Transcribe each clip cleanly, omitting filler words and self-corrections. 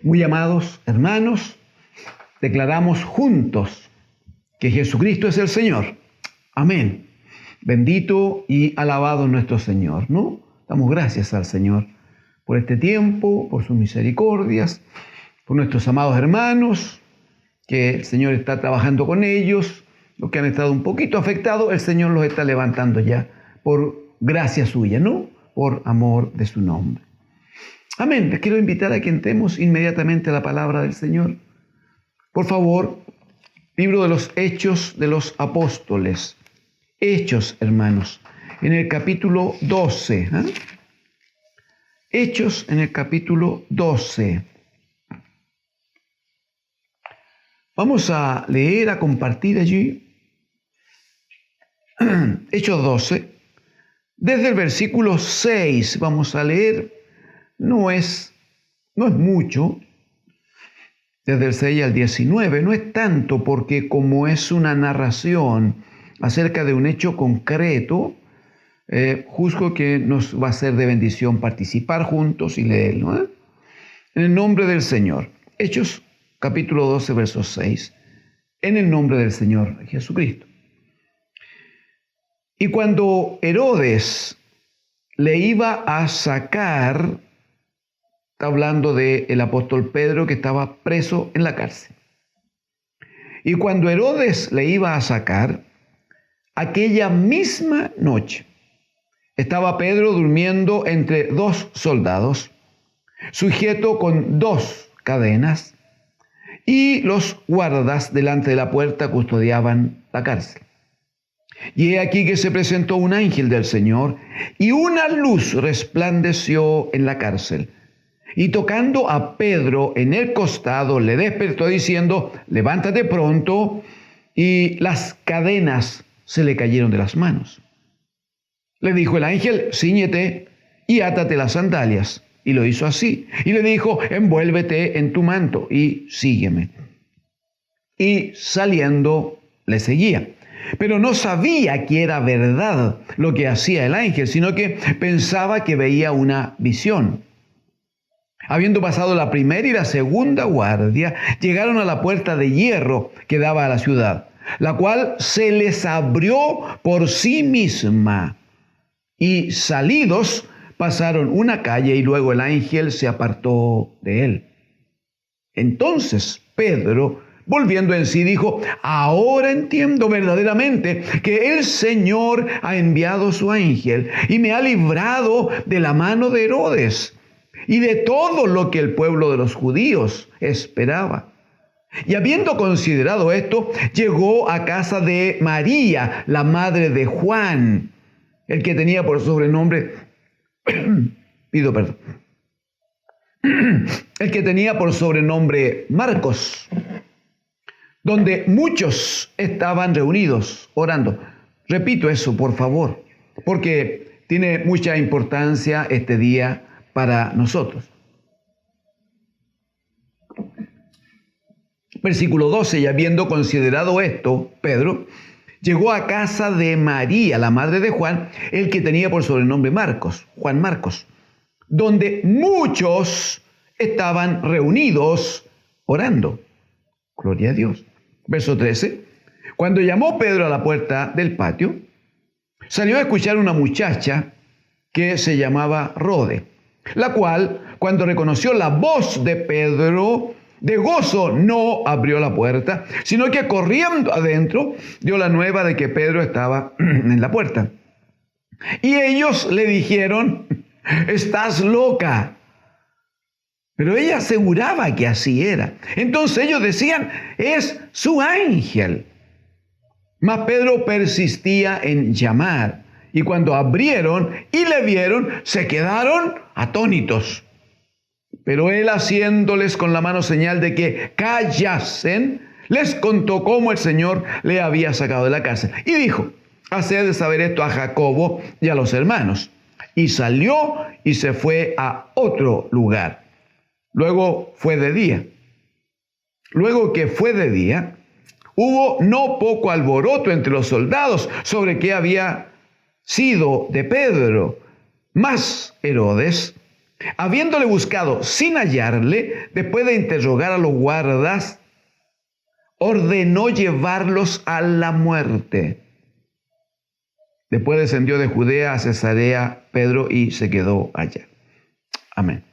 Muy amados hermanos, declaramos juntos que Jesucristo es el Señor. Amén. Bendito y alabado nuestro Señor, ¿no? Damos gracias al Señor por este tiempo, por sus misericordias, por nuestros amados hermanos, que el Señor está trabajando con ellos. Los que han estado un poquito afectados, el Señor los está levantando ya por gracia suya, ¿no? Por amor de su nombre. Amén. Les quiero invitar a que entremos inmediatamente a la palabra del Señor. Por favor, libro de los Hechos de los Apóstoles. Hechos, hermanos, en el capítulo 12. Hechos en el capítulo 12. Vamos a leer, a compartir allí. Hechos 12. Desde el versículo 6 vamos a leer. No es mucho, desde el 6 al 19, no es tanto porque como es una narración acerca de un hecho concreto, juzgo que nos va a ser de bendición participar juntos y leerlo. En el nombre del Señor. Hechos capítulo 12, verso 6. En el nombre del Señor Jesucristo. Y cuando Herodes le iba a sacar, está hablando del apóstol Pedro que estaba preso en la cárcel. Y cuando Herodes le iba a sacar, aquella misma noche estaba Pedro durmiendo entre dos soldados, sujeto con dos cadenas, y los guardas delante de la puerta custodiaban la cárcel. Y he aquí que se presentó un ángel del Señor, y una luz resplandeció en la cárcel. Y tocando a Pedro en el costado, le despertó diciendo, levántate pronto, y las cadenas se le cayeron de las manos. Le dijo el ángel, cíñete y átate las sandalias. Y lo hizo así. Y le dijo, envuélvete en tu manto y sígueme. Y saliendo le seguía. Pero no sabía que era verdad lo que hacía el ángel, sino que pensaba que veía una visión. Habiendo pasado la primera y la segunda guardia, llegaron a la puerta de hierro que daba a la ciudad, la cual se les abrió por sí misma. Y salidos, pasaron una calle y luego el ángel se apartó de él. Entonces Pedro, volviendo en sí, dijo, ahora entiendo verdaderamente que el Señor ha enviado su ángel y me ha librado de la mano de Herodes y de todo lo que el pueblo de los judíos esperaba. Y habiendo considerado esto, llegó a casa de María, la madre de Juan, el que tenía por sobrenombre, pido perdón, el que tenía por sobrenombre Marcos, donde muchos estaban reunidos orando. Repito eso, por favor, porque tiene mucha importancia este día para nosotros. Versículo 12, y habiendo considerado esto, Pedro llegó a casa de María, la madre de Juan, el que tenía por sobrenombre Marcos, Juan Marcos, donde muchos estaban reunidos orando. Gloria a Dios. Verso 13, cuando llamó Pedro a la puerta del patio, salió a escuchar una muchacha que se llamaba Rode, la cual, cuando reconoció la voz de Pedro, de gozo no abrió la puerta, sino que corriendo adentro dio la nueva de que Pedro estaba en la puerta. Y ellos le dijeron, estás loca. Pero ella aseguraba que así era. Entonces ellos decían, es su ángel. Mas Pedro persistía en llamar. Y cuando abrieron y le vieron, se quedaron atónitos. Pero él, haciéndoles con la mano señal de que callasen, les contó cómo el Señor le había sacado de la cárcel. Y dijo, haced saber esto a Jacobo y a los hermanos. Y salió y se fue a otro lugar. Luego fue de día. Luego que fue de día, hubo no poco alboroto entre los soldados sobre qué había sido de Pedro. Mas Herodes Habiéndole buscado sin hallarle, después de interrogar a los guardas, ordenó llevarlos a la muerte. Después descendió de Judea a Cesarea Pedro y se quedó allá. Amén.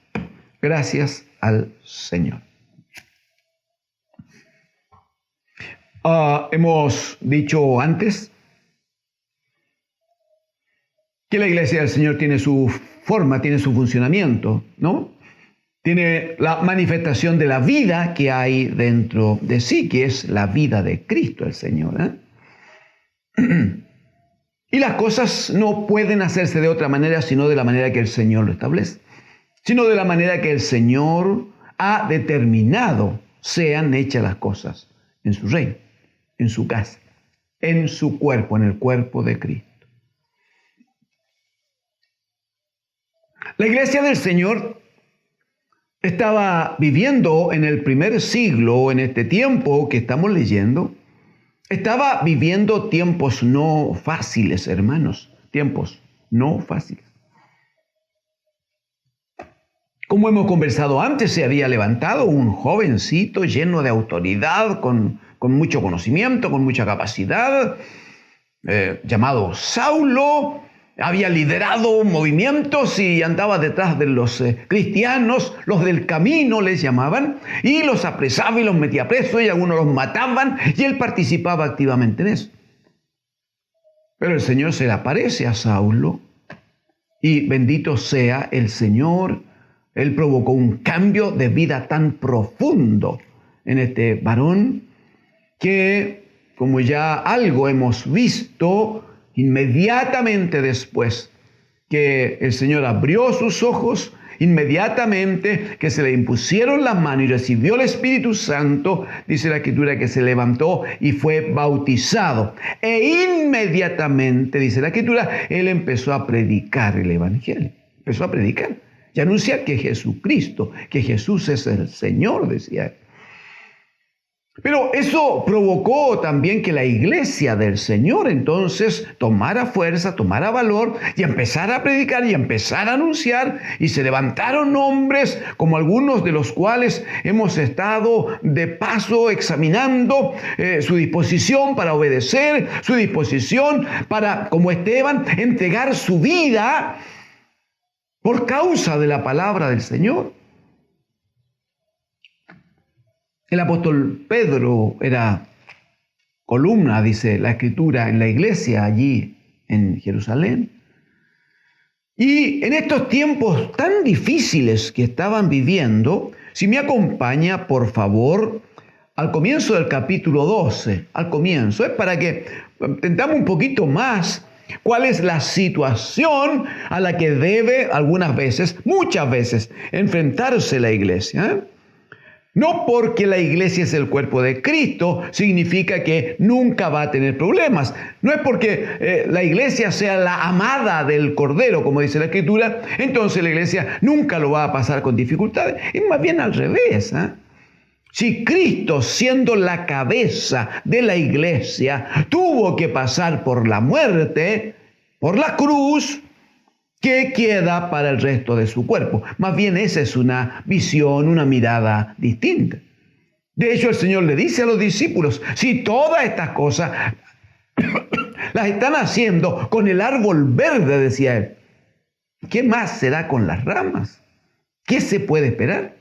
Gracias al Señor. Hemos dicho antes que la iglesia del Señor tiene su forma, tiene su funcionamiento, ¿no? Tiene la manifestación de la vida que hay dentro de sí, que es la vida de Cristo el Señor, Y las cosas no pueden hacerse de otra manera, sino de la manera que el Señor lo establece, sino de la manera que el Señor ha determinado sean hechas las cosas en su reino, en su casa, en su cuerpo, en el cuerpo de Cristo. La iglesia del Señor estaba viviendo en el primer siglo, en este tiempo que estamos leyendo, estaba viviendo tiempos no fáciles, hermanos, tiempos no fáciles. Como hemos conversado antes, se había levantado un jovencito lleno de autoridad, con mucho conocimiento, con mucha capacidad, llamado Saulo. Había liderado movimientos y andaba detrás de los cristianos, los del camino les llamaban, y los apresaba y los metía presos y algunos los mataban, y él participaba activamente en eso. Pero el Señor se le aparece a Saulo y bendito sea el Señor. Él provocó un cambio de vida tan profundo en este varón que, como ya algo hemos visto, inmediatamente después que el Señor abrió sus ojos, inmediatamente que se le impusieron las manos y recibió el Espíritu Santo, dice la Escritura que se levantó y fue bautizado. E inmediatamente, dice la Escritura, él empezó a predicar el Evangelio. Empezó a predicar y anunciar que Jesucristo, que Jesús es el Señor, decía él. Pero eso provocó también que la iglesia del Señor entonces tomara fuerza, tomara valor y empezara a predicar y empezara a anunciar, y se levantaron hombres como algunos de los cuales hemos estado de paso examinando su disposición para obedecer, su disposición para, como Esteban, entregar su vida por causa de la palabra del Señor. El apóstol Pedro era columna, dice la Escritura, en la iglesia allí en Jerusalén. Y en estos tiempos tan difíciles que estaban viviendo, si me acompaña, por favor, al comienzo del capítulo 12, al comienzo, es para que entendamos un poquito más cuál es la situación a la que debe algunas veces, muchas veces, enfrentarse la iglesia, No porque la iglesia es el cuerpo de Cristo, significa que nunca va a tener problemas. No es porque la iglesia sea la amada del Cordero, como dice la Escritura, entonces la iglesia nunca lo va a pasar con dificultades. Es más bien al revés. Si Cristo, siendo la cabeza de la iglesia, tuvo que pasar por la muerte, por la cruz, ¿qué queda para el resto de su cuerpo? Más bien esa es una visión, una mirada distinta. De hecho, el Señor le dice a los discípulos, si todas estas cosas las están haciendo con el árbol verde, decía él, ¿qué más será con las ramas? ¿Qué se puede esperar?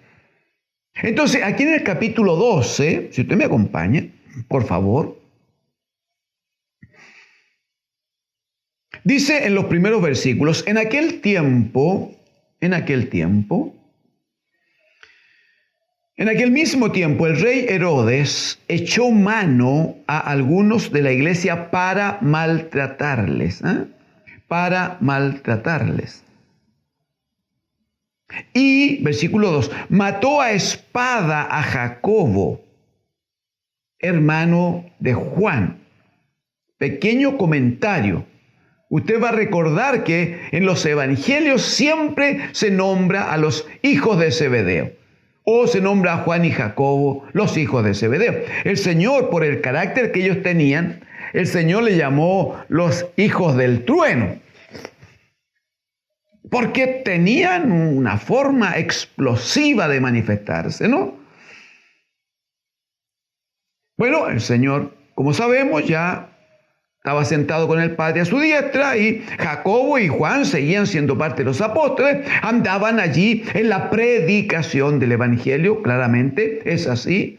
Entonces, aquí en el capítulo 12, si usted me acompaña, por favor, dice en los primeros versículos, en aquel mismo tiempo, el rey Herodes echó mano a algunos de la iglesia para maltratarles, Y, versículo 2, mató a espada a Jacobo, hermano de Juan. Pequeño comentario. Usted va a recordar que en los evangelios siempre se nombra a los hijos de Zebedeo, o se nombra a Juan y Jacobo, los hijos de Zebedeo. El Señor, por el carácter que ellos tenían, el Señor le llamó los hijos del trueno. porque tenían una forma explosiva de manifestarse, ¿no? Bueno, el Señor, como sabemos, ya estaba sentado con el Padre a su diestra y Jacobo y Juan seguían siendo parte de los apóstoles, andaban allí en la predicación del Evangelio, claramente es así.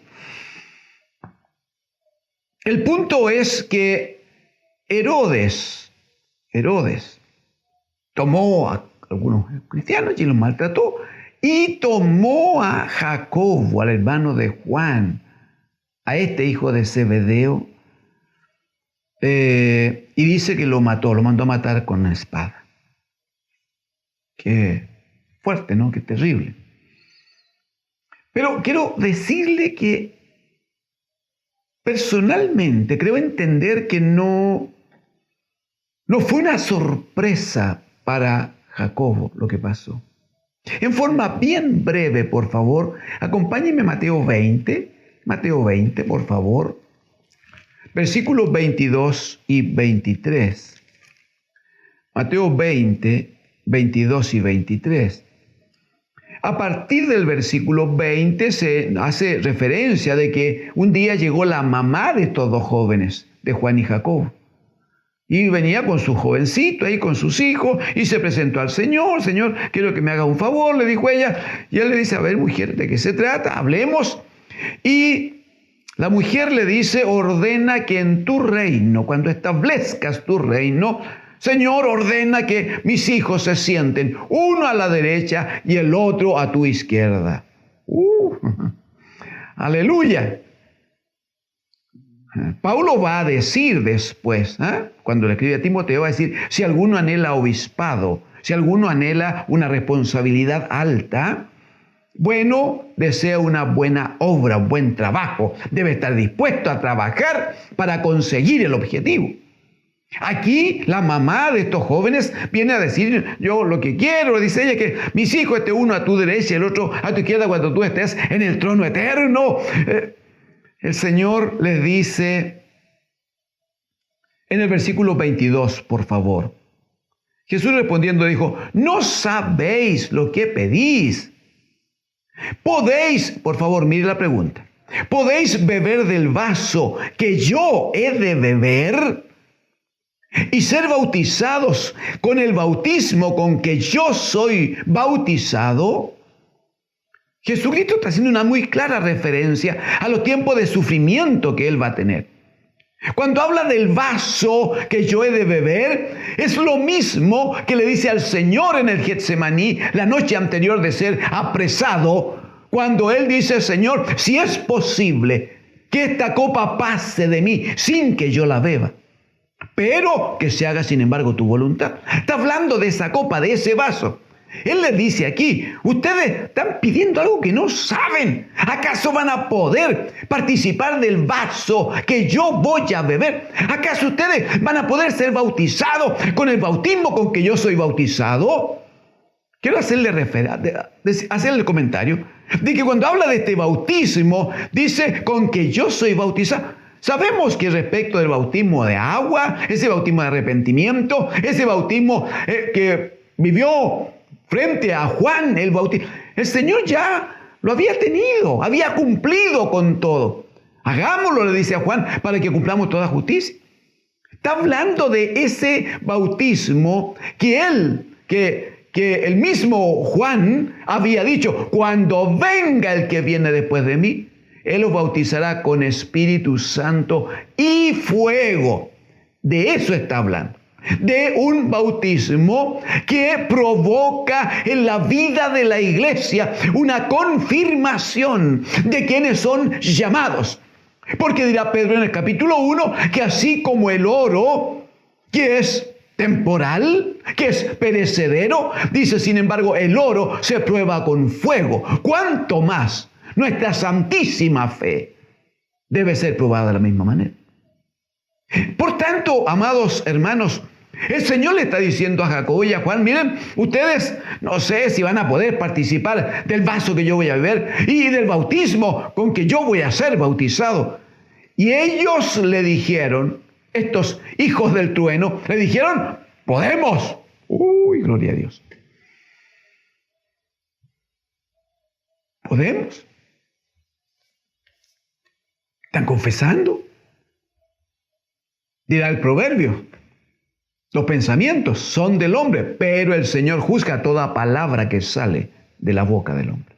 El punto es que Herodes tomó a algunos cristianos y los maltrató y tomó a Jacobo, al hermano de Juan, a este hijo de Zebedeo, y dice que lo mató, lo mandó a matar con una espada. Qué fuerte, ¿no? Qué terrible. Pero quiero decirle que personalmente creo entender que no fue una sorpresa para Jacobo lo que pasó. En forma bien breve, por favor, acompáñenme a Mateo 20, por favor. Versículos 22 y 23. Mateo 20, 22 y 23. A partir del versículo 20 se hace referencia de que un día llegó la mamá de estos dos jóvenes, de Juan y Jacobo. Y venía con su jovencito ahí, con sus hijos, y se presentó al Señor. Señor, quiero que me haga un favor, le dijo ella. Y él le dice, a ver, mujer, ¿de qué se trata? Hablemos. Y la mujer le dice, ordena que en tu reino, cuando establezcas tu reino, Señor, ordena que mis hijos se sienten, uno a la derecha y el otro a tu izquierda. Aleluya. Pablo va a decir después, cuando le escribe a Timoteo, va a decir, si alguno anhela obispado, si alguno anhela una responsabilidad alta, bueno, desea una buena obra, un buen trabajo. Debe estar dispuesto a trabajar para conseguir el objetivo. Aquí la mamá de estos jóvenes viene a decir, yo lo que quiero, dice ella, que mis hijos estén uno a tu derecha y el otro a tu izquierda cuando tú estés en el trono eterno. El Señor les dice en el versículo 22, por favor. Jesús respondiendo dijo, no sabéis lo que pedís. ¿Podéis, por favor, mire la pregunta, ¿podéis beber del vaso que yo he de beber y ser bautizados con el bautismo con que yo soy bautizado? Jesucristo está haciendo una muy clara referencia a los tiempos de sufrimiento que Él va a tener. Cuando habla del vaso que yo he de beber, es lo mismo que le dice al Señor en el Getsemaní la noche anterior de ser apresado, cuando Él dice, Señor, si es posible que esta copa pase de mí sin que yo la beba, pero que se haga sin embargo tu voluntad. Está hablando de esa copa, de ese vaso. Él les dice aquí, ustedes están pidiendo algo que no saben. ¿Acaso van a poder participar del vaso que yo voy a beber? ¿Acaso ustedes van a poder ser bautizados con el bautismo con que yo soy bautizado? Quiero hacerle el comentario de que cuando habla de este bautismo, dice con que yo soy bautizado. Sabemos que respecto del bautismo de agua, ese bautismo de arrepentimiento, ese bautismo que vivió frente a Juan el Bautista, el Señor ya lo había tenido, había cumplido con todo. Hagámoslo, le dice a Juan, para que cumplamos toda justicia. Está hablando de ese bautismo que el mismo Juan había dicho, cuando venga el que viene después de mí, Él los bautizará con Espíritu Santo y fuego. De eso está hablando. De un bautismo que provoca en la vida de la iglesia una confirmación de quienes son llamados. Porque dirá Pedro en el capítulo 1 que así como el oro, que es temporal, que es perecedero, dice sin embargo el oro se prueba con fuego. ¿Cuánto más nuestra santísima fe debe ser probada de la misma manera? Por tanto, amados hermanos, el Señor le está diciendo a Jacobo y a Juan, miren, ustedes no sé si van a poder participar del vaso que yo voy a beber y del bautismo con que yo voy a ser bautizado. Y ellos le dijeron, estos hijos del trueno, le dijeron, podemos. Uy, gloria a Dios. ¿Podemos? ¿Están confesando? Dirá el proverbio. Los pensamientos son del hombre, pero el Señor juzga toda palabra que sale de la boca del hombre.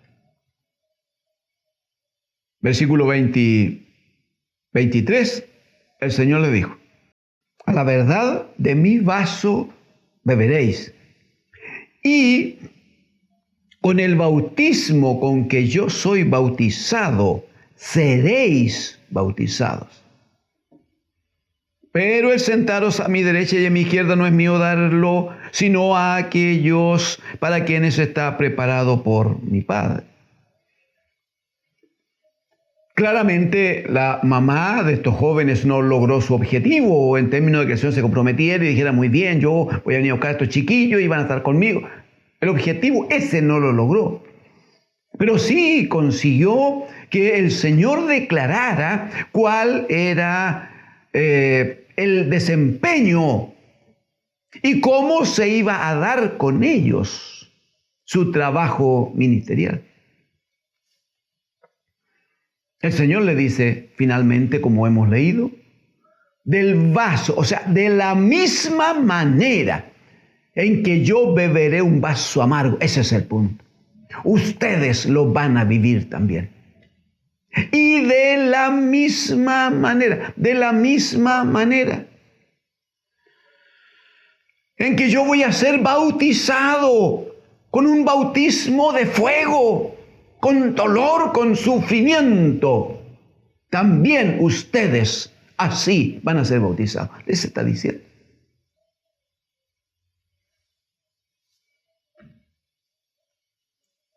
Versículo 23, el Señor le dijo: a la verdad de mi vaso beberéis, y con el bautismo con que yo soy bautizado, seréis bautizados. Pero el sentaros a mi derecha y a mi izquierda no es mío darlo, sino a aquellos para quienes está preparado por mi Padre. Claramente la mamá de estos jóvenes no logró su objetivo, en términos de que el Señor se comprometiera y dijera: muy bien, yo voy a venir a buscar a estos chiquillos y van a estar conmigo. El objetivo ese no lo logró. Pero sí consiguió que el Señor declarara cuál era el desempeño y cómo se iba a dar con ellos su trabajo ministerial. El Señor le dice finalmente, como hemos leído, del vaso, o sea, de la misma manera en que yo beberé un vaso amargo. Ese es el punto. Ustedes lo van a vivir también. Y de la misma manera en que yo voy a ser bautizado con un bautismo de fuego, con dolor, con sufrimiento, también ustedes así van a ser bautizados. Les está diciendo.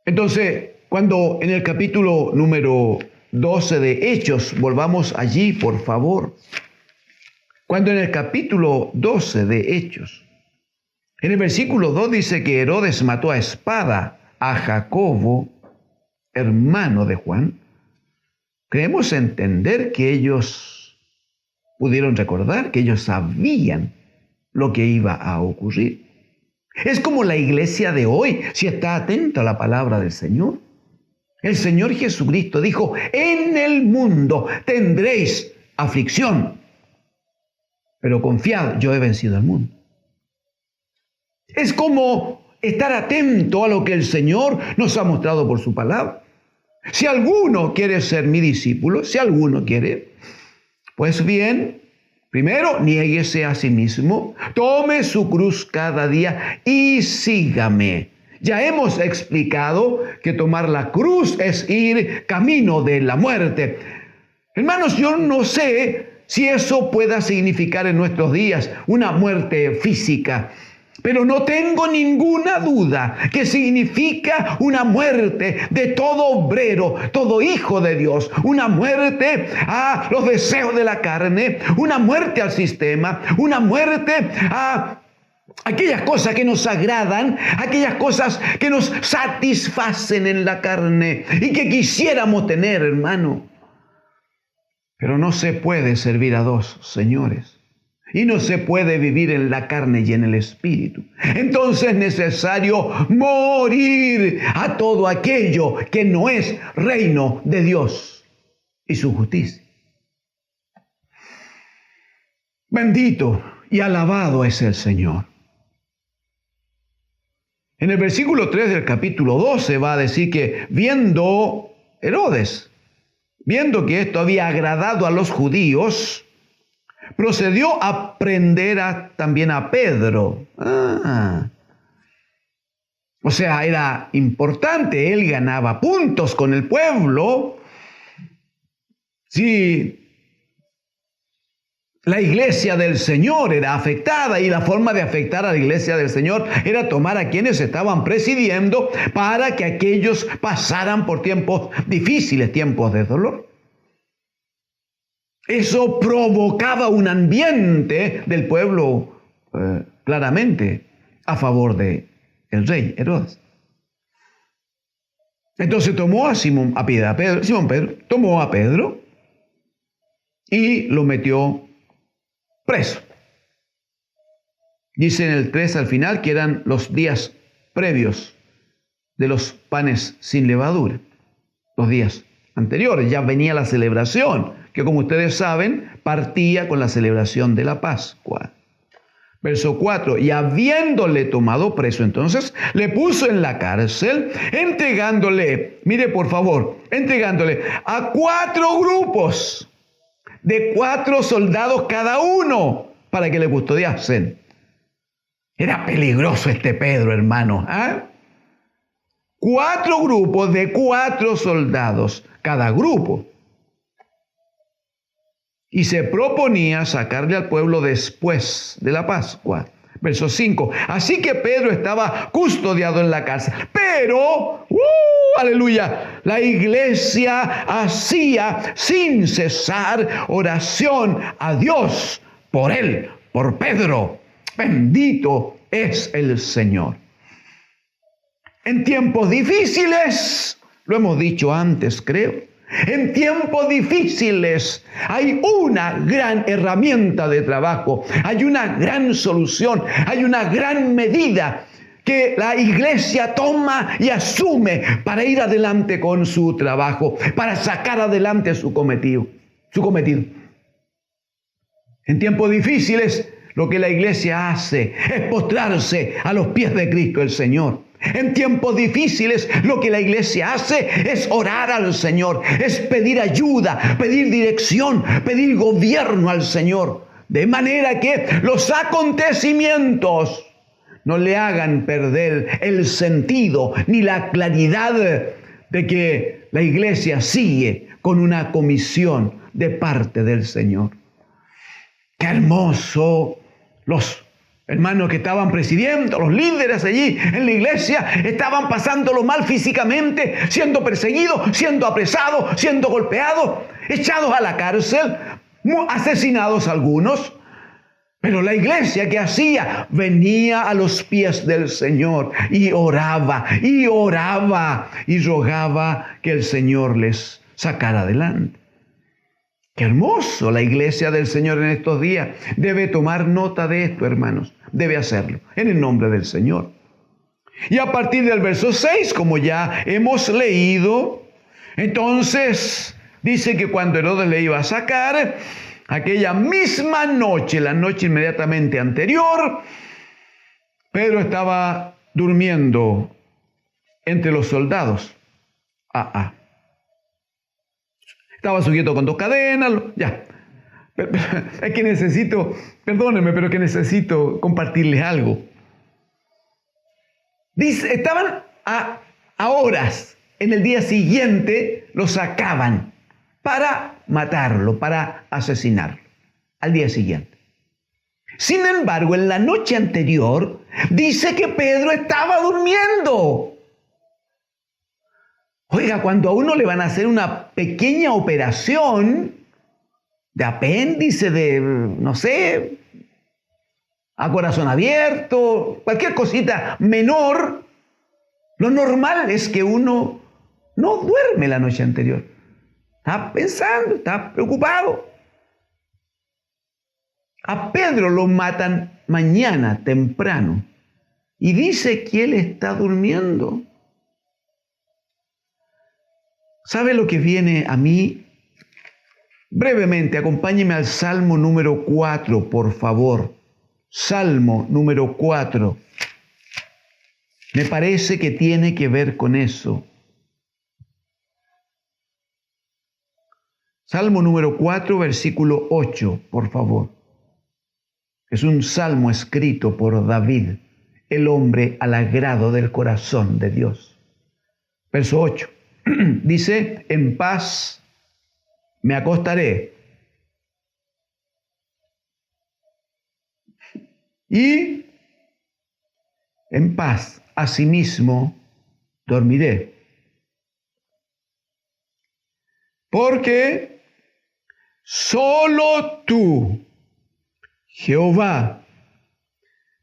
Entonces, cuando en el capítulo número 12 de Hechos, volvamos allí, por favor. Cuando en el capítulo 12 de Hechos, en el versículo 2 dice que Herodes mató a espada a Jacobo, hermano de Juan, creemos entender que ellos pudieron recordar, que ellos sabían lo que iba a ocurrir. Es como la iglesia de hoy, si está atenta a la palabra del Señor. El Señor Jesucristo dijo: en el mundo tendréis aflicción, pero confiad, yo he vencido al mundo. Es como estar atento a lo que el Señor nos ha mostrado por su palabra. Si alguno quiere ser mi discípulo, si alguno quiere, pues bien, primero, niéguese a sí mismo, tome su cruz cada día y sígame. Ya hemos explicado que tomar la cruz es ir camino de la muerte. Hermanos, yo no sé si eso pueda significar en nuestros días una muerte física, pero no tengo ninguna duda que significa una muerte de todo obrero, todo hijo de Dios, una muerte a los deseos de la carne, una muerte al sistema, una muerte a aquellas cosas que nos agradan, aquellas cosas que nos satisfacen en la carne y que quisiéramos tener, hermano. Pero no se puede servir a dos señores. Y no se puede vivir en la carne y en el espíritu. Entonces es necesario morir a todo aquello que no es reino de Dios y su justicia. Bendito y alabado es el Señor. En el versículo 3 del capítulo 12 va a decir que viendo Herodes, viendo que esto había agradado a los judíos, procedió a prender también a Pedro. O sea, era importante, él ganaba puntos con el pueblo. Si la iglesia del Señor era afectada, y la forma de afectar a la iglesia del Señor era tomar a quienes estaban presidiendo para que aquellos pasaran por tiempos difíciles, tiempos de dolor. Eso provocaba un ambiente del pueblo claramente a favor del rey Herodes. Entonces tomó Simón Pedro tomó a Pedro y lo metió preso. Dice en el 3 al final que eran los días previos de los panes sin levadura. los días anteriores. Ya venía la celebración, que como ustedes saben, partía con la celebración de la Pascua. Verso 4, y habiéndole tomado preso, entonces le puso en la cárcel, entregándole, mire por favor, entregándole a 4 grupos de 4 soldados cada uno para que le custodiasen. Era peligroso este Pedro, hermano. 4 grupos de 4 soldados cada grupo. Y se proponía sacarle al pueblo después de la Pascua. Verso 5. Así que Pedro estaba custodiado en la cárcel. Pero, aleluya, la iglesia hacía sin cesar oración a Dios por él, por Pedro. Bendito es el Señor. En tiempos difíciles, lo hemos dicho antes, creo, en tiempos difíciles hay una gran herramienta de trabajo, hay una gran solución, hay una gran medida que la iglesia toma y asume para ir adelante con su trabajo, para sacar adelante su cometido. En tiempos difíciles, lo que la iglesia hace es postrarse a los pies de Cristo el Señor. En tiempos difíciles, lo que la iglesia hace es orar al Señor, es pedir ayuda, pedir dirección, pedir gobierno al Señor. De manera que los acontecimientos no le hagan perder el sentido ni la claridad de que la iglesia sigue con una comisión de parte del Señor. ¡Qué hermoso! Los hermanos que estaban presidiendo, los líderes allí en la iglesia, estaban pasándolo mal físicamente, siendo perseguidos, siendo apresados, siendo golpeados, echados a la cárcel, asesinados algunos. Pero la iglesia, ¿qué hacía? Venía a los pies del Señor y oraba, y rogaba que el Señor les sacara adelante. ¡Qué hermoso! La iglesia del Señor en estos días debe tomar nota de esto, hermanos. Debe hacerlo en el nombre del Señor. Y a partir del verso 6, como ya hemos leído, entonces dice que cuando Herodes le iba a sacar, aquella misma noche, la noche inmediatamente anterior, Pedro estaba durmiendo entre los soldados. Estaba sujeto con 2 cadenas, ya. Pero es que perdónenme, pero que necesito compartirles algo. Dice, estaban a horas, en el día siguiente lo sacaban para matarlo, para asesinarlo, al día siguiente. Sin embargo, en la noche anterior, dice que Pedro estaba durmiendo. Oiga, cuando a uno le van a hacer una pequeña operación de apéndice, de, no sé, a corazón abierto, cualquier cosita menor, lo normal es que uno no duerme la noche anterior. Está pensando, está preocupado. A Pedro lo matan mañana temprano y dice que él está durmiendo. ¿Sabe lo que viene a mí? Brevemente, acompáñeme al Salmo número 4, por favor. Salmo número 4. Me parece que tiene que ver con eso. Salmo número 4, versículo 8, por favor. Es un salmo escrito por David, el hombre al agrado del corazón de Dios. Verso 8. Dice, en paz me acostaré y en paz asimismo dormiré. Porque solo tú, Jehová,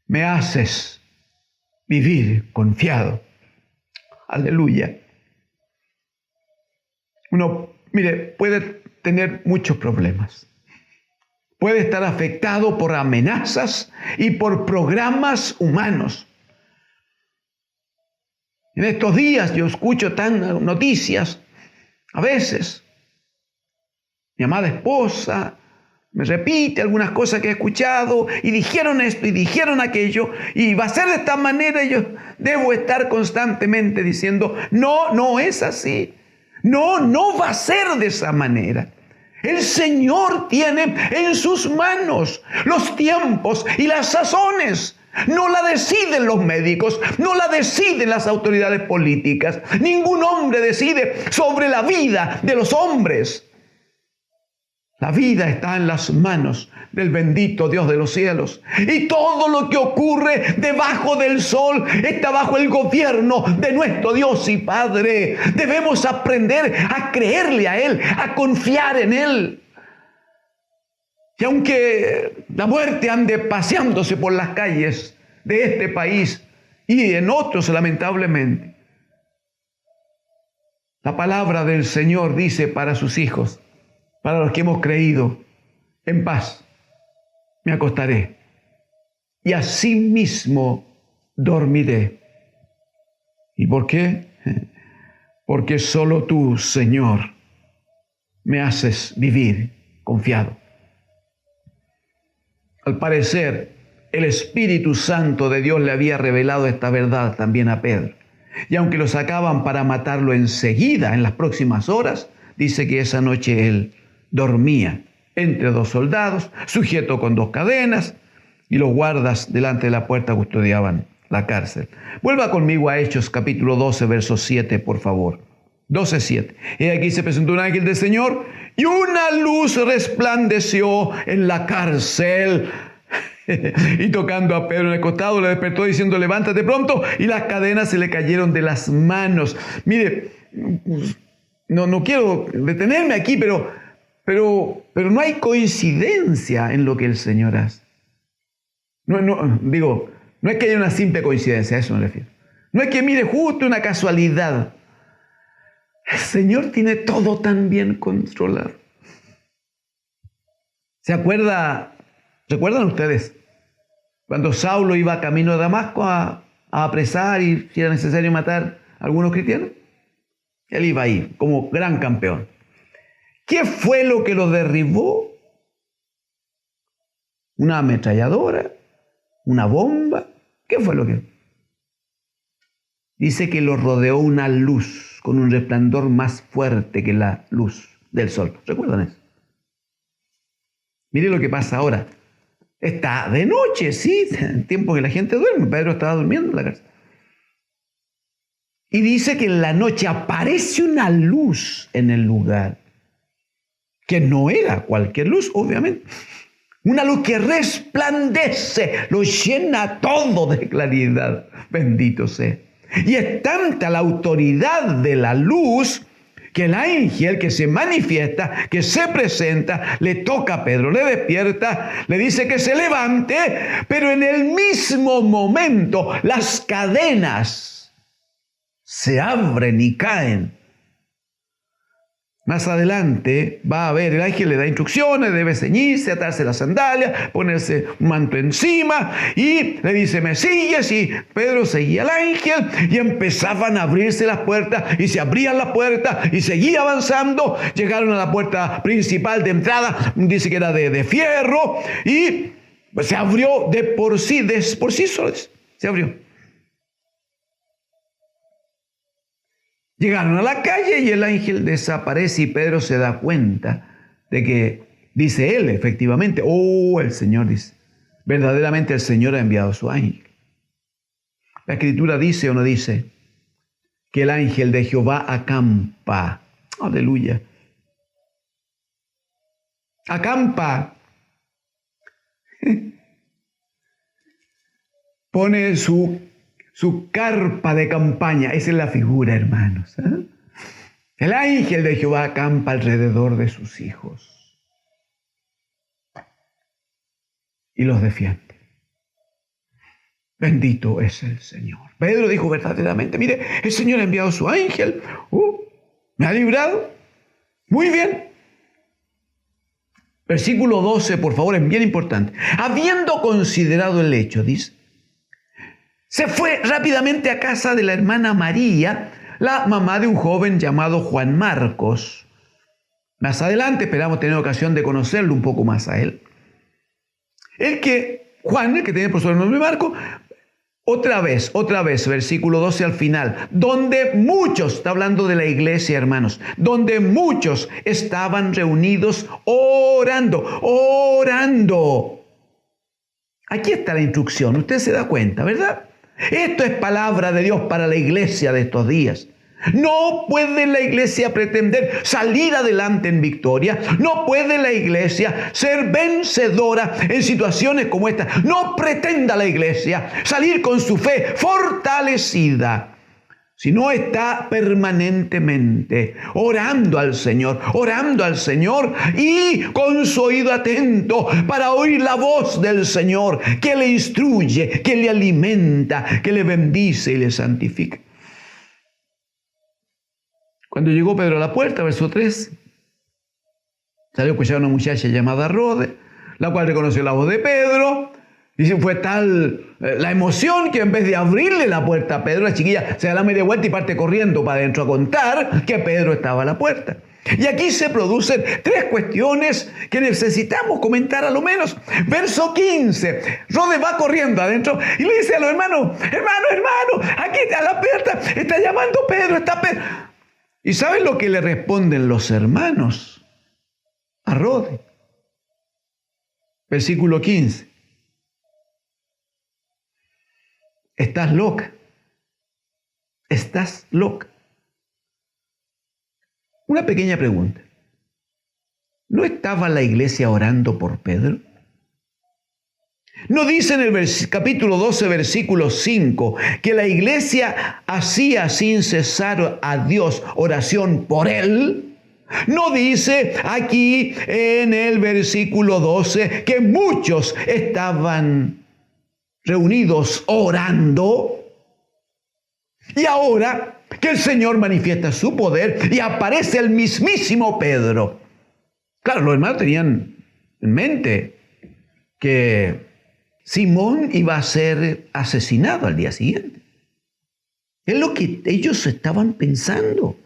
me haces vivir confiado. Aleluya. Uno, mire, puede tener muchos problemas. Puede estar afectado por amenazas y por programas humanos. En estos días yo escucho noticias A veces, mi amada esposa me repite algunas cosas que he escuchado y dijeron esto y dijeron aquello y va a ser de esta manera y yo debo estar constantemente diciendo, no, no es así. No, no va a ser de esa manera. El Señor tiene en sus manos los tiempos y las sazones. No la deciden los médicos, no la deciden las autoridades políticas. Ningún hombre decide sobre la vida de los hombres. La vida está en las manos del bendito Dios de los cielos. Y todo lo que ocurre debajo del sol está bajo el gobierno de nuestro Dios y Padre. Debemos aprender a creerle a Él, a confiar en Él. Y aunque la muerte ande paseándose por las calles de este país y en otros lamentablemente, la palabra del Señor dice para sus hijos, para los que hemos creído, en paz me acostaré y asimismo dormiré. ¿Y por qué? Porque solo tú, Señor, me haces vivir confiado. Al parecer, el Espíritu Santo de Dios le había revelado esta verdad también a Pedro. Y aunque lo sacaban para matarlo enseguida, en las próximas horas, dice que esa noche él dormía entre dos soldados, sujeto con dos cadenas, y los guardas delante de la puerta custodiaban la cárcel. Vuelva conmigo a Hechos capítulo 12, verso 7, por favor. 12:7. Y aquí se presentó un ángel del Señor y una luz resplandeció en la cárcel. Y tocando a Pedro en el costado, le despertó diciendo, levántate pronto, y las cadenas se le cayeron de las manos. Mire, no quiero detenerme aquí, pero no hay coincidencia en lo que el Señor hace. No es que haya una simple coincidencia, a eso me refiero. No es que mire justo una casualidad. El Señor tiene todo tan bien controlado. ¿Recuerdan ustedes cuando Saulo iba camino a Damasco a apresar y si era necesario matar a algunos cristianos? Él iba ahí como gran campeón. ¿Qué fue lo que lo derribó? ¿Una ametralladora? ¿Una bomba? ¿Qué fue lo que? Dice que lo rodeó una luz con un resplandor más fuerte que la luz del sol. ¿Recuerdan eso? Mire lo que pasa ahora. Está de noche, sí, en tiempo que la gente duerme. Pedro estaba durmiendo en la cárcel. Y dice que en la noche aparece una luz en el lugar, que no era cualquier luz, obviamente. Una luz que resplandece, lo llena todo de claridad. Bendito sea. Y es tanta la autoridad de la luz que el ángel que se manifiesta, que se presenta, le toca a Pedro, le despierta, le dice que se levante, pero en el mismo momento las cadenas se abren y caen. Más adelante va a ver, el ángel le da instrucciones, debe ceñirse, atarse las sandalias, ponerse un manto encima y le dice, me sigues, y Pedro seguía al ángel y empezaban a abrirse las puertas y se abrían las puertas y seguía avanzando, llegaron a la puerta principal de entrada, dice que era de fierro y se abrió de por sí solo, se abrió. Llegaron a la calle y el ángel desaparece y Pedro se da cuenta de que, dice él efectivamente, el Señor dice, verdaderamente el Señor ha enviado a su ángel. La Escritura dice o no dice que el ángel de Jehová acampa, aleluya, acampa, pone su carpa de campaña. Esa es la figura, hermanos. El ángel de Jehová acampa alrededor de sus hijos y los defiende. Bendito es el Señor. Pedro dijo verdaderamente, mire, el Señor ha enviado su ángel, me ha librado. Muy bien. Versículo 12, por favor, es bien importante. Habiendo considerado el hecho, dice, se fue rápidamente a casa de la hermana María, la mamá de un joven llamado Juan Marcos. Más adelante esperamos tener ocasión de conocerlo un poco más a él. Juan, el que tiene por sobrenombre Marco, otra vez, versículo 12 al final, donde muchos, está hablando de la iglesia, hermanos, donde muchos estaban reunidos orando. Aquí está la instrucción, usted se da cuenta, ¿verdad? Esto es palabra de Dios para la iglesia de estos días. No puede la iglesia pretender salir adelante en victoria. No puede la iglesia ser vencedora en situaciones como esta. No pretenda la iglesia salir con su fe fortalecida, si no está permanentemente orando al Señor y con su oído atento para oír la voz del Señor que le instruye, que le alimenta, que le bendice y le santifica. Cuando llegó Pedro a la puerta, verso 3, salió a escuchar a una muchacha llamada Rode, la cual reconoció la voz de Pedro. Dice, fue tal la emoción que en vez de abrirle la puerta a Pedro, la chiquilla se da la media vuelta y parte corriendo para adentro a contar que Pedro estaba a la puerta. Y aquí se producen tres cuestiones que necesitamos comentar a lo menos. Verso 15, Rode va corriendo adentro y le dice a los hermanos, aquí a la puerta está llamando Pedro, está Pedro. ¿Y saben lo que le responden los hermanos a Rode? Versículo 15. Estás loca. Estás loca. Una pequeña pregunta. ¿No estaba la iglesia orando por Pedro? ¿No dice en el capítulo 12, versículo 5, que la iglesia hacía sin cesar a Dios oración por él? ¿No dice aquí en el versículo 12 que muchos estaban reunidos orando? Y ahora que el Señor manifiesta su poder y aparece el mismísimo Pedro. Claro, los hermanos tenían en mente que Simón iba a ser asesinado al día siguiente. Es lo que ellos estaban pensando.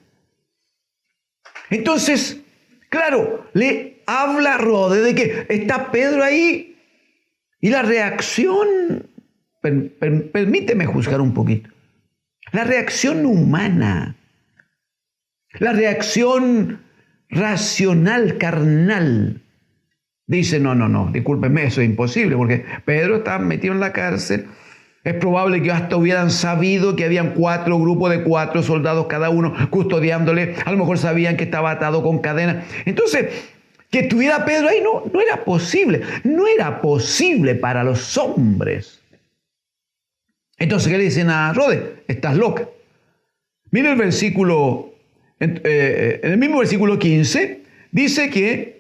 Entonces, claro, le habla Rode de que está Pedro ahí. Y la reacción, permíteme juzgar un poquito. La reacción humana, la reacción racional, carnal, dice, no, discúlpeme, eso es imposible, porque Pedro está metido en la cárcel. Es probable que hasta hubieran sabido que habían 4 grupos de 4 soldados cada uno custodiándole. A lo mejor sabían que estaba atado con cadenas. Entonces, que estuviera Pedro ahí no era posible. No era posible para los hombres. Entonces, ¿qué le dicen a Rode? Estás loca. Mira el versículo, en el mismo versículo 15, dice que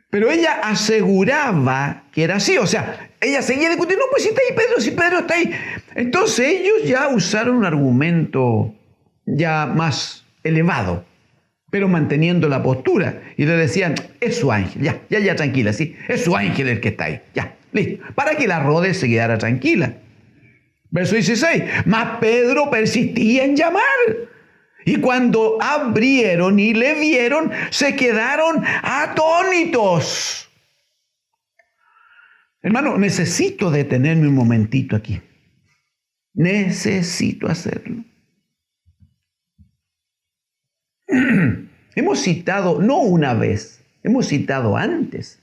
pero ella aseguraba que era así, o sea, ella seguía discutiendo, no, pues si está ahí Pedro, si Pedro está ahí. Entonces ellos ya usaron un argumento ya más elevado, pero manteniendo la postura, y le decían, es su ángel, ya, tranquila, sí, es su ángel el que está ahí, ya, listo, para que la Rode se quedara tranquila. Verso 16, mas Pedro persistía en llamar. Y cuando abrieron y le vieron, se quedaron atónitos. Hermano, necesito detenerme un momentito aquí. Necesito hacerlo. Hemos citado, no una vez, hemos citado antes,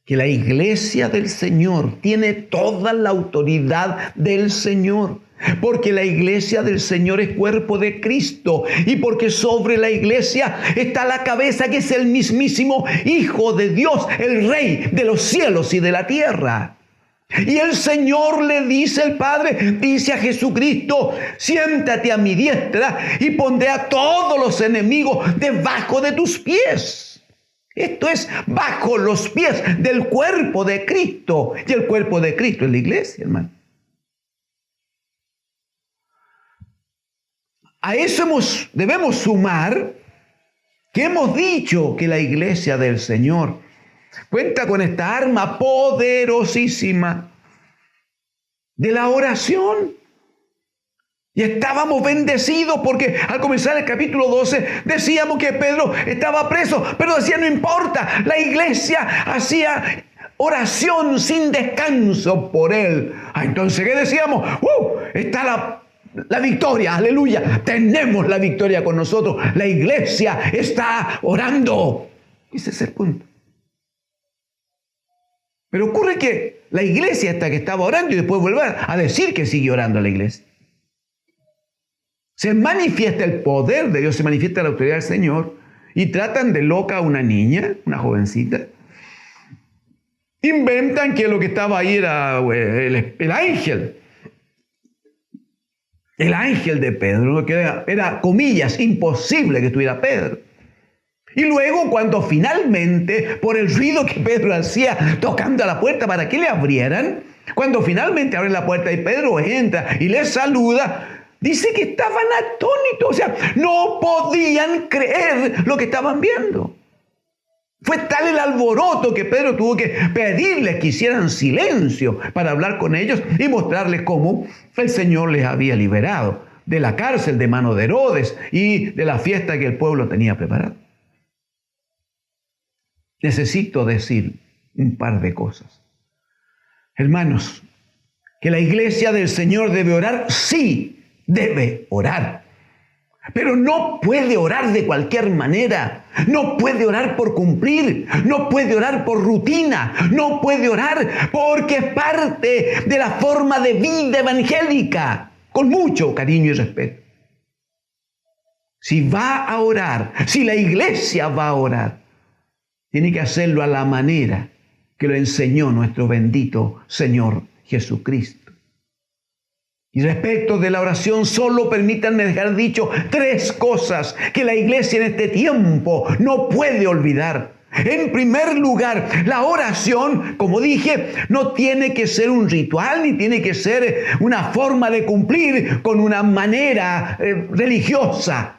que la iglesia del Señor tiene toda la autoridad del Señor. Porque la iglesia del Señor es cuerpo de Cristo y porque sobre la iglesia está la cabeza que es el mismísimo Hijo de Dios, el Rey de los cielos y de la tierra. Y el Señor le dice, el Padre dice a Jesucristo, siéntate a mi diestra y pondré a todos los enemigos debajo de tus pies. Esto es bajo los pies del cuerpo de Cristo. Y el cuerpo de Cristo es la iglesia, hermano. A eso debemos sumar que hemos dicho que la iglesia del Señor cuenta con esta arma poderosísima de la oración. Y estábamos bendecidos porque al comenzar el capítulo 12 decíamos que Pedro estaba preso, pero decía, no importa, la iglesia hacía oración sin descanso por él. Entonces, ¿qué decíamos? Está la victoria, aleluya, tenemos la victoria con nosotros, la iglesia está orando. Ese es el punto. Pero ocurre que la iglesia hasta que estaba orando y después vuelve a decir que sigue orando la iglesia. Se manifiesta el poder de Dios, se manifiesta la autoridad del Señor y tratan de loca a una niña, una jovencita. Inventan que lo que estaba ahí era el ángel. El ángel de Pedro, que era, comillas, imposible que estuviera Pedro. Y luego cuando finalmente, por el ruido que Pedro hacía tocando a la puerta para que le abrieran, cuando finalmente abre la puerta y Pedro entra y le saluda, dice que estaban atónitos, o sea, no podían creer lo que estaban viendo. Fue tal el alboroto que Pedro tuvo que pedirles que hicieran silencio para hablar con ellos y mostrarles cómo el Señor les había liberado de la cárcel de mano de Herodes y de la fiesta que el pueblo tenía preparada. Necesito decir un par de cosas. Hermanos, que la iglesia del Señor debe orar, sí, debe orar. Pero no puede orar de cualquier manera. No puede orar por cumplir. No puede orar por rutina. No puede orar porque es parte de la forma de vida evangélica. Con mucho cariño y respeto. Si va a orar, si la iglesia va a orar, tiene que hacerlo a la manera que lo enseñó nuestro bendito Señor Jesucristo. Y respecto de la oración, solo permítanme dejar dicho 3 cosas que la iglesia en este tiempo no puede olvidar. En primer lugar, la oración, como dije, no tiene que ser un ritual ni tiene que ser una forma de cumplir con una manera religiosa.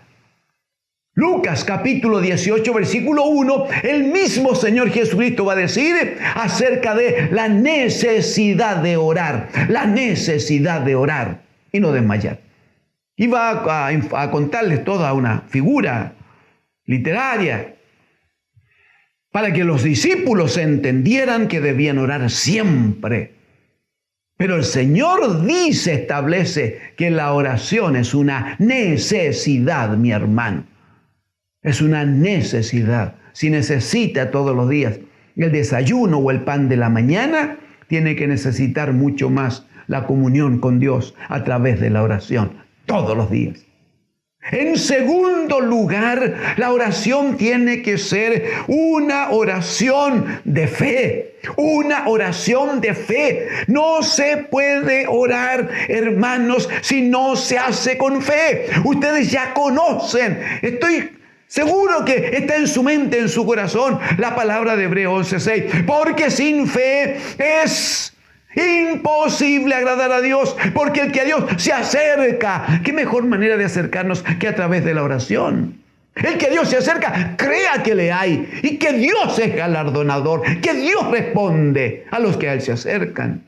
Lucas capítulo 18, versículo 1, el mismo Señor Jesucristo va a decir acerca de la necesidad de orar y no desmayar. Y va a contarles toda una figura literaria para que los discípulos entendieran que debían orar siempre. Pero el Señor establece que la oración es una necesidad, mi hermano. Es una necesidad. Si necesita todos los días el desayuno o el pan de la mañana, tiene que necesitar mucho más la comunión con Dios a través de la oración, todos los días. En segundo lugar, la oración tiene que ser una oración de fe. Una oración de fe. No se puede orar, hermanos, si no se hace con fe. Ustedes ya conocen, seguro que está en su mente, en su corazón, la palabra de Hebreos 11:6. Porque sin fe es imposible agradar a Dios, porque el que a Dios se acerca, ¿qué mejor manera de acercarnos que a través de la oración? El que a Dios se acerca, crea que le hay y que Dios es galardonador, que Dios responde a los que a Él se acercan.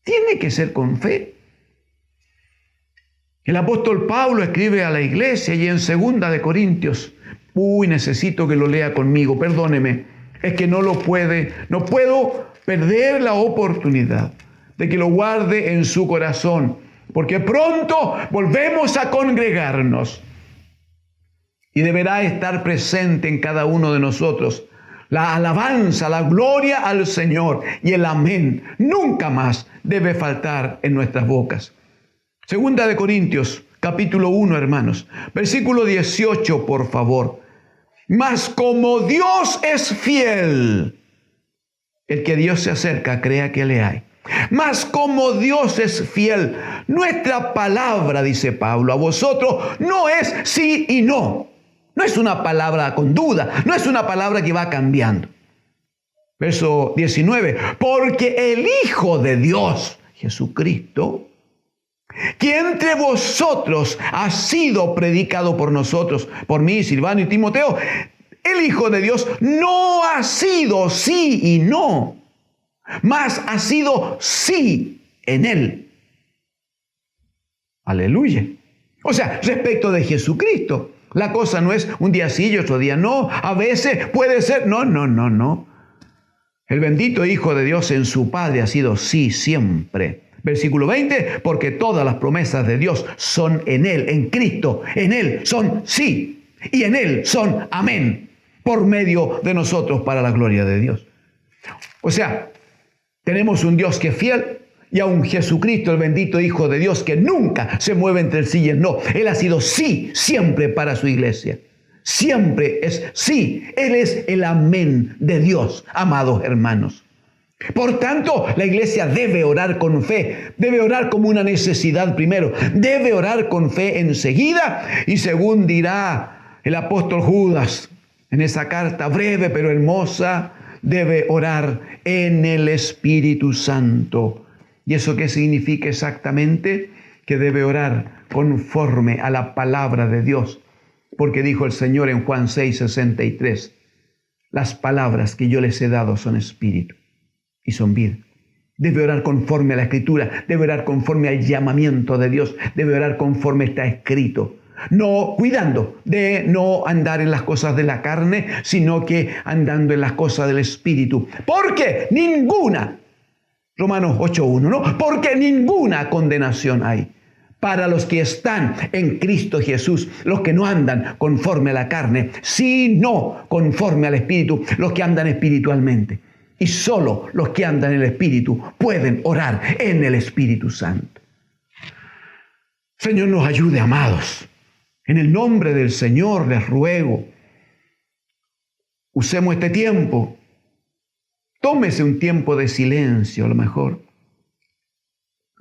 Tiene que ser con fe. El apóstol Pablo escribe a la iglesia y en 2 de Corintios, necesito que lo lea conmigo, perdóneme, es que no puedo perder la oportunidad de que lo guarde en su corazón, porque pronto volvemos a congregarnos y deberá estar presente en cada uno de nosotros la alabanza, la gloria al Señor y el amén. Nunca más debe faltar en nuestras bocas. 2 de Corintios, capítulo 1, hermanos, versículo 18, por favor. Mas como Dios es fiel, el que Dios se acerca, crea que le hay. Mas como Dios es fiel, nuestra palabra, dice Pablo, a vosotros no es sí y no. No es una palabra con duda, no es una palabra que va cambiando. Verso 19, porque el Hijo de Dios, Jesucristo, que entre vosotros ha sido predicado por nosotros, por mí, Silvano y Timoteo, el Hijo de Dios no ha sido sí y no, mas ha sido sí en Él. Aleluya. O sea, respecto de Jesucristo, la cosa no es un día sí y otro día no. A veces puede ser, no. El bendito Hijo de Dios en su Padre ha sido sí siempre. Versículo 20, porque todas las promesas de Dios son en Él, en Cristo. En Él son sí y en Él son amén, por medio de nosotros para la gloria de Dios. O sea, tenemos un Dios que es fiel y a un Jesucristo, el bendito Hijo de Dios, que nunca se mueve entre el sí y el no. Él ha sido sí siempre para su iglesia. Siempre es sí. Él es el amén de Dios, amados hermanos. Por tanto, la iglesia debe orar con fe, debe orar como una necesidad primero, debe orar con fe enseguida y según dirá el apóstol Judas en esa carta breve pero hermosa, debe orar en el Espíritu Santo. ¿Y eso qué significa exactamente? Que debe orar conforme a la palabra de Dios. Porque dijo el Señor en Juan 6:63, las palabras que yo les he dado son espíritu y son vida. Debe orar conforme a la Escritura, debe orar conforme al llamamiento de Dios, debe orar conforme está escrito. No cuidando de no andar en las cosas de la carne, sino que andando en las cosas del Espíritu. Porque ninguna, Romanos 8:1, ¿no? Porque ninguna condenación hay para los que están en Cristo Jesús, los que no andan conforme a la carne, sino conforme al Espíritu, los que andan espiritualmente. Y solo los que andan en el Espíritu pueden orar en el Espíritu Santo. Señor, nos ayude, amados. En el nombre del Señor les ruego, usemos este tiempo. Tómese un tiempo de silencio a lo mejor.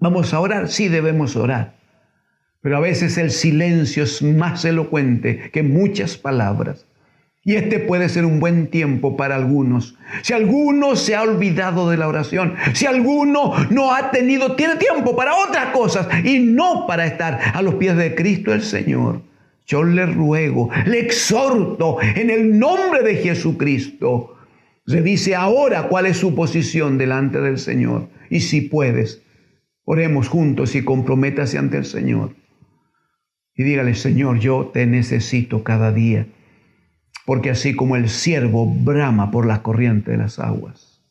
¿Vamos a orar? Sí, debemos orar. Pero a veces el silencio es más elocuente que muchas palabras. Y este puede ser un buen tiempo para algunos. Si alguno se ha olvidado de la oración, si alguno no tiene tiempo para otras cosas y no para estar a los pies de Cristo el Señor, yo le ruego, le exhorto en el nombre de Jesucristo, revise ahora cuál es su posición delante del Señor. Y si puedes, oremos juntos y comprométase ante el Señor. Y dígale, Señor, yo te necesito cada día. Porque así como el ciervo brama por las corrientes de las aguas,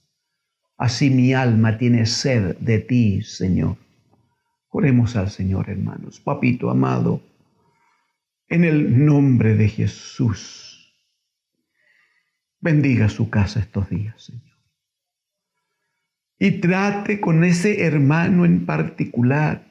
así mi alma tiene sed de ti, Señor. Oremos al Señor, hermanos. Papito amado, en el nombre de Jesús, bendiga su casa estos días, Señor. Y trate con ese hermano en particular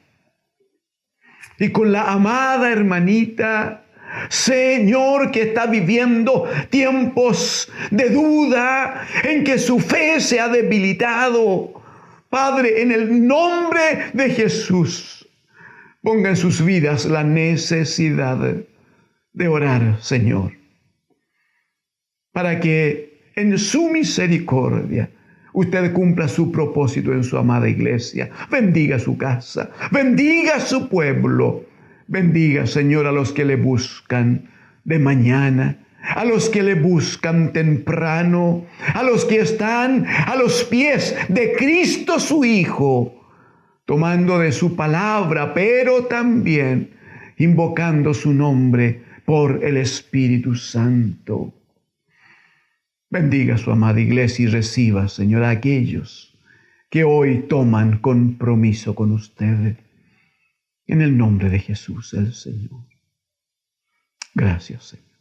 y con la amada hermanita, Señor, que está viviendo tiempos de duda, en que su fe se ha debilitado. Padre, en el nombre de Jesús, ponga en sus vidas la necesidad de orar, Señor, para que en su misericordia usted cumpla su propósito en su amada iglesia. Bendiga su casa, bendiga su pueblo. Bendiga, Señor, a los que le buscan de mañana, a los que le buscan temprano, a los que están a los pies de Cristo su Hijo, tomando de su palabra, pero también invocando su nombre por el Espíritu Santo. Bendiga su amada iglesia y reciba, Señor, a aquellos que hoy toman compromiso con usted. En el nombre de Jesús, el Señor. Gracias, Señor.